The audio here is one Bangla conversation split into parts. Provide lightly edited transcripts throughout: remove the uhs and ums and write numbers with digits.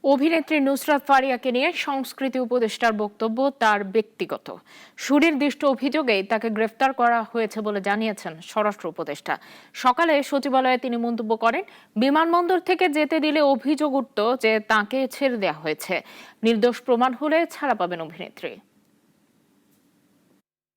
অভিনেত্রী নুসরাত ফারিয়াকে নিয়ে সংস্কৃতি উপদেষ্টার বক্তব্য তার ব্যক্তিগত। সুনির্দিষ্ট অভিযোগেই তাকে গ্রেফতার করা হয়েছে বলে জানিয়েছেন স্বরাষ্ট্র উপদেষ্টা। সকালে সচিবালয়ে তিনি মন্তব্য করেন, বিমানবন্দর থেকে যেতে দিলে অভিযোগ উঠত যে তাকে ছেড়ে দেওয়া হয়েছে। নির্দোষ প্রমাণ হলে ছাড়া পাবেন অভিনেত্রী।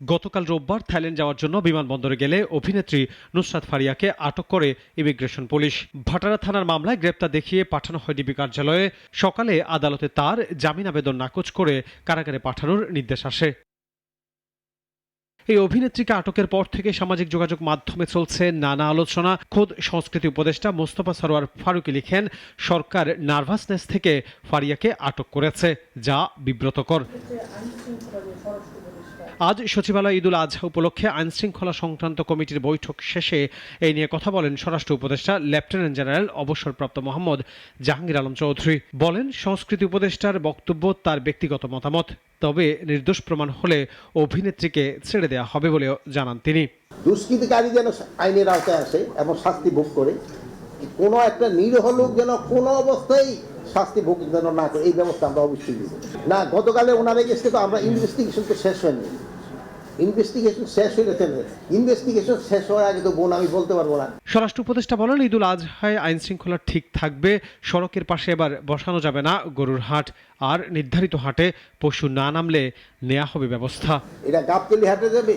গতকাল রোববার থাইল্যান্ড যাওয়ার জন্য বিমানবন্দরে গেলে অভিনেত্রী নুসরাত ফারিয়াকে আটক করে ইমিগ্রেশন পুলিশ। ভাটারা থানার মামলায় গ্রেপ্তার দেখিয়ে পাঠানো হয় ডিবি কার্যালয়ে। সকালে আদালতে তার জামিন আবেদন নাকচ করে কারাগারে পাঠানোর নির্দেশ আসে। এই অভিনেত্রীকে আটকের পর থেকে সামাজিক যোগাযোগ মাধ্যমে চলছে নানা আলোচনা। খোদ সংস্কৃতি উপদেষ্টা মোস্তফা সরোয়ার ফারুকী লিখেন, সরকার নার্ভাসনেস থেকে ফারিয়াকে আটক করেছে, যা বিব্রতকর। আজ সচিবালয় ঈদুল আজহা উপলক্ষে আইন শৃঙ্খলা সংক্রান্ত কমিটির বৈঠক শেষে এই নিয়ে কথা বলেন স্বরাষ্ট্র উপদেষ্টা লেফটেন্যান্ট জেনারেল অবসরপ্রাপ্ত মোহাম্মদ জাহাঙ্গীর আলম চৌধুরী। বলেন, সংস্কৃতি উপদেষ্টার বক্তব্য তার ব্যক্তিগত মতামত, তবে নির্দোষ প্রমাণ হলে অভিনেত্রীকে ছেড়ে দেওয়া হবে বলেও জানান তিনি। দুষ্কৃতিকারী যেন আইনের আওতায় আসে এবং শাস্তি ভোগ করে, কোনো একটা নিরীহ লোক যেন কোনো অবস্থায় শাস্তি ভোগ যেন না করে, এই ব্যবস্থা আমরা অবশ্যই দিব। না, গতকালে ওনারা গেছে তো আমরা ইনভেস্টিগেশন তো শেষ হয়নি। ইনভেস্টিগেশন শেষ হয়েছে, ইনভেস্টিগেশন শেষ হওয়ার আগে তো আমি বলতে পারবো না। স্বরাষ্ট্র উপদেষ্টা বলেন, ঈদুল আজহায় আইন শৃঙ্খলা ঠিক থাকবে। সড়কের পাশে এবার বসানো যাবে না গরুর হাট, আর নির্ধারিত হাটে পশু না নামলে নেওয়া হবে ব্যবস্থা। এটা গাবতলী হাটে যাবে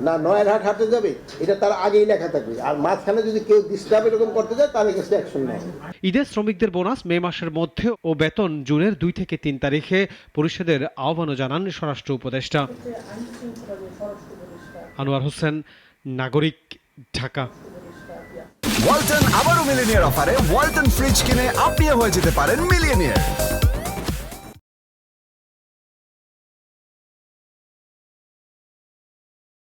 না নয়ারহাট হাটে যাবে, এটা তার আগেই লেখা থাকবে। আর মাঝখানে যদি কেউ ডিস্টার্ব এরকম করতে যায় তাহলে কিছু অ্যাকশন নেয়। ঈদের শ্রমিকদের বোনাস মে মাসের মধ্যে ও বেতন জুনের 2 থেকে 3 তারিখে পরিশোধের আহ্বানও জানান স্বরাষ্ট্র উপদেষ্টা। আনোয়ার হোসেন, নাগরিক, ঢাকা। ওয়ালটন আবারও মিলিনিয়ার অফারে ওয়ালটন ফ্রিজ কিনে আপনিও হয়ে যেতে পারেন মিলিয়নিয়ার।